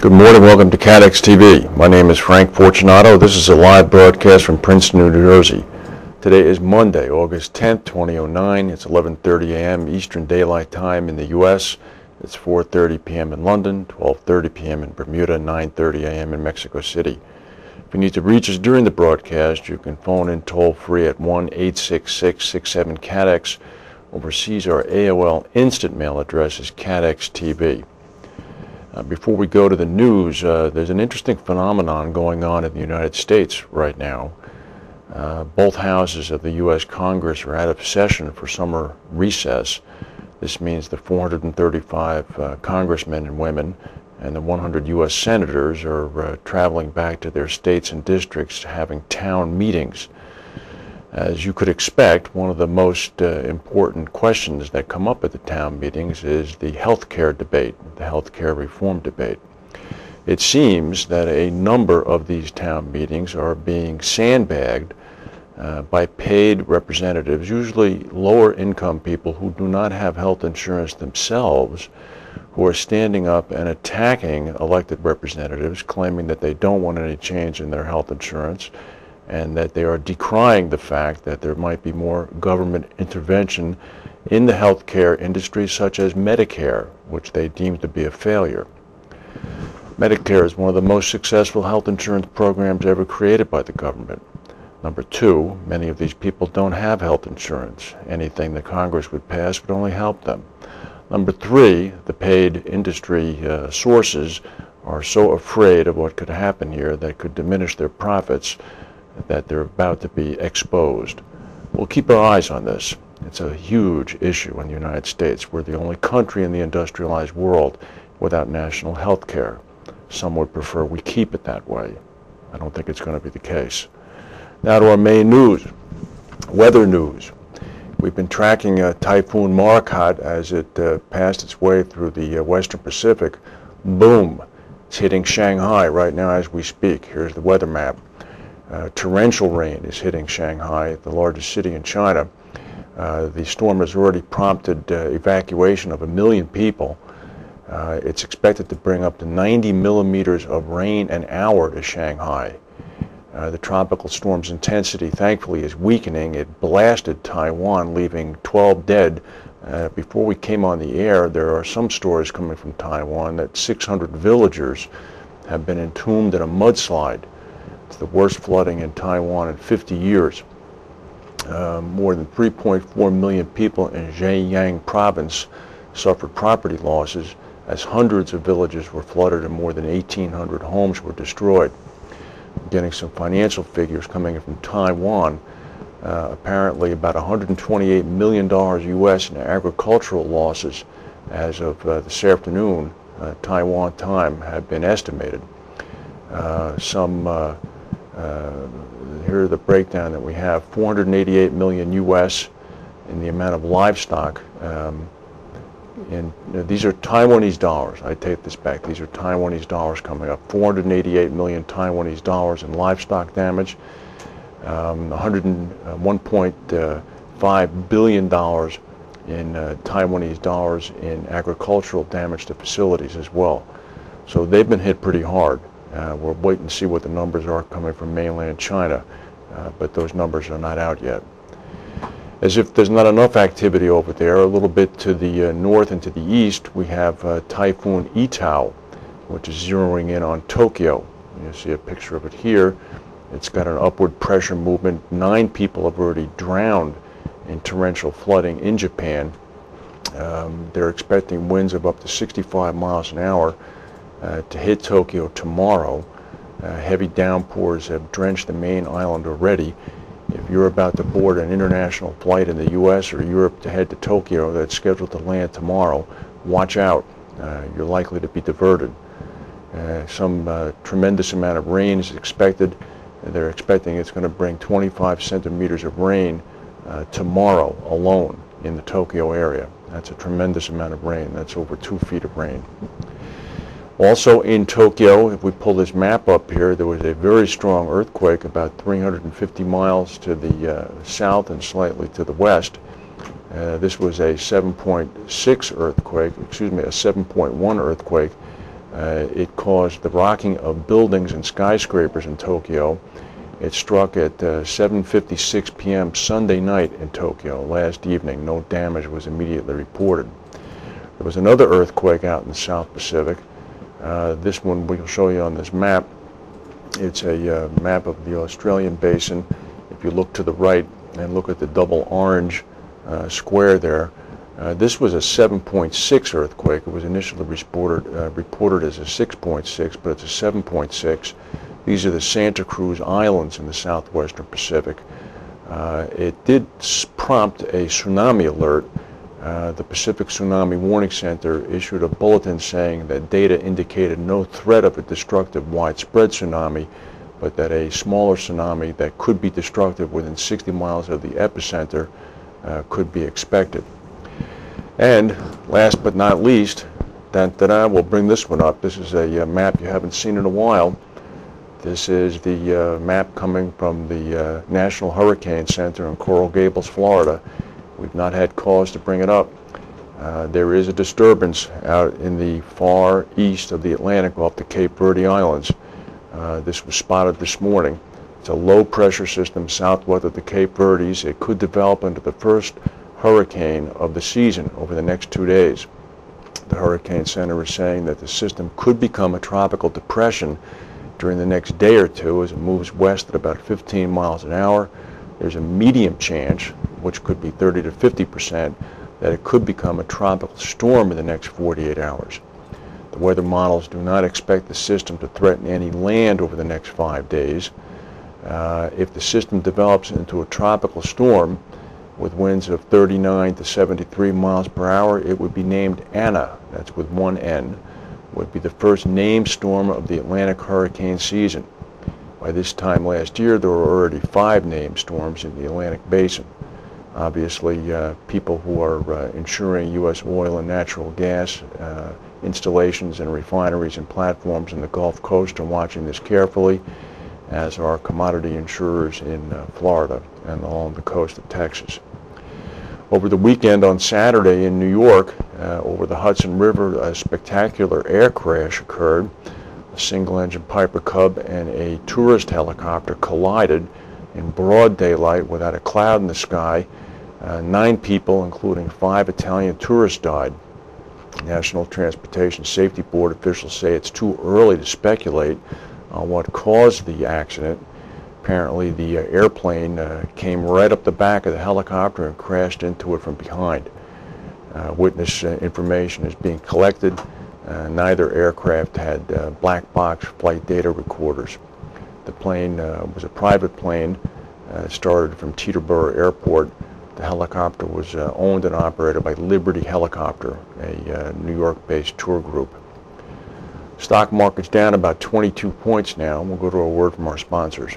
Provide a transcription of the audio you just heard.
Good morning, welcome to CATEX-TV. My name is Frank Fortunato. This is a live broadcast from Princeton, New Jersey. Today is Monday, August 10th, 2009. It's 11:30 a.m. Eastern Daylight Time in the U.S. It's 4:30 p.m. in London, 12:30 p.m. in Bermuda, 9:30 a.m. in Mexico City. If you need to reach us during the broadcast, you can phone in toll-free at 1-866-67-CATEX. Overseas, our AOL instant mail address is CATEX-TV. Before we go to the news, there's an interesting phenomenon going on in the United States right now. Both houses of the U.S. Congress are out of session for summer recess. This means the 435 congressmen and women and the 100 U.S. senators are traveling back to their states and districts having town meetings. As you could expect, one of the most important questions that come up at the town meetings is the health care debate, the health care reform debate. It seems that a number of these town meetings are being sandbagged by paid representatives, usually lower income people who do not have health insurance themselves, who are standing up and attacking elected representatives, claiming that they don't want any change in their health insurance, and that they are decrying the fact that there might be more government intervention in the healthcare industry, such as Medicare, which they deem to be a failure. Medicare is one of the most successful health insurance programs ever created by the government. Number two, many of these people don't have health insurance. Anything that Congress would pass would only help them. Number three, the paid industry sources are so afraid of what could happen here that could diminish their profits that they're about to be exposed. We'll keep our eyes on this. It's a huge issue in the United States. We're the only country in the industrialized world without national health care. Some would prefer we keep it that way. I don't think it's going to be the case. Now to our main news, weather news. We've been tracking Typhoon Marakat as it passed its way through the Western Pacific. Boom! It's hitting Shanghai right now as we speak. Here's the weather map. Torrential rain is hitting Shanghai, the largest city in China. The storm has already prompted evacuation of 1 million people. It's expected to bring up to 90 millimeters of rain an hour to Shanghai. The tropical storm's intensity, thankfully, is weakening. It blasted Taiwan, leaving 12 dead. Before we came on the air, there are some stories coming from Taiwan that 600 villagers have been entombed in a mudslide. It's the worst flooding in Taiwan in 50 years. More than 3.4 million people in Zhejiang province suffered property losses as hundreds of villages were flooded and more than 1,800 homes were destroyed. I'm getting some financial figures coming in from Taiwan. Apparently about $128 million US in agricultural losses as of this afternoon, Taiwan time, have been estimated. Here are the breakdown that we have. 488 million US in the amount of livestock. These are Taiwanese dollars. I take this back. These are Taiwanese dollars coming up. 488 million Taiwanese dollars in livestock damage. $101.5 billion in Taiwanese dollars in agricultural damage to facilities as well. So they've been hit pretty hard. We'll wait and see what the numbers are coming from mainland China, but those numbers are not out yet. As if there's not enough activity over there, a little bit to the north and to the east, we have Typhoon Itao, which is zeroing in on Tokyo. You see a picture of it here. It's got an upward pressure movement. 9 people have already drowned in torrential flooding in Japan. They're expecting winds of up to 65 miles an hour to hit Tokyo tomorrow. Heavy downpours have drenched the main island already. If you're about to board an international flight in the U.S. or Europe to head to Tokyo that's scheduled to land tomorrow, watch out. You're likely to be diverted. Some tremendous amount of rain is expected. They're expecting it's going to bring 25 centimeters of rain tomorrow alone in the Tokyo area. That's a tremendous amount of rain. That's over 2 feet of rain. Also in Tokyo, if we pull this map up here, there was a very strong earthquake about 350 miles to the south and slightly to the west. This was a 7.6 earthquake, a 7.1 earthquake It caused the rocking of buildings and skyscrapers in Tokyo. It struck at 7:56 p.m. Sunday night in Tokyo last evening. No damage was immediately reported. There was another earthquake out in the South Pacific. This one we'll show you on this map. It's a map of the Australian basin. If you look to the right and look at the double orange square there, this was a 7.6 earthquake. It was initially reported as a 6.6, but it's a 7.6. These are the Santa Cruz Islands in the southwestern Pacific. It did prompt a tsunami alert. The Pacific Tsunami Warning Center issued a bulletin saying that data indicated no threat of a destructive widespread tsunami, but that a smaller tsunami that could be destructive within 60 miles of the epicenter could be expected. And last but not least, we'll bring this one up. This is a map you haven't seen in a while. This is the map coming from the National Hurricane Center in Coral Gables, Florida. We've not had cause to bring it up. There is a disturbance out in the far east of the Atlantic off the Cape Verde Islands. This was spotted this morning. It's a low pressure system southwest of the Cape Verdes. It could develop into the first hurricane of the season over the next 2 days. The Hurricane Center is saying that the system could become a tropical depression during the next day or two as it moves west at about 15 miles an hour. There's a medium chance, which could be 30 to 50%, that it could become a tropical storm in the next 48 hours. The weather models do not expect the system to threaten any land over the next 5 days. If the system develops into a tropical storm with winds of 39 to 73 miles per hour, it would be named Anna, that's with one N, would be the first named storm of the Atlantic hurricane season. By this time last year, there were already 5 named storms in the Atlantic basin. Obviously, people who are insuring U.S. oil and natural gas installations and refineries and platforms in the Gulf Coast are watching this carefully, as are commodity insurers in Florida and along the coast of Texas. Over the weekend on Saturday in New York, over the Hudson River, a spectacular air crash occurred. A single-engine Piper Cub and a tourist helicopter collided in broad daylight without a cloud in the sky. 9 people, including 5 Italian tourists, died. National Transportation Safety Board officials say it's too early to speculate on what caused the accident. Apparently, the airplane came right up the back of the helicopter and crashed into it from behind. Witness information is being collected. Neither aircraft had black box flight data recorders. The plane was a private plane. It started from Teterboro Airport. The helicopter was owned and operated by Liberty Helicopter, a New York-based tour group. Stock market's down about 22 points now. We'll go to a word from our sponsors.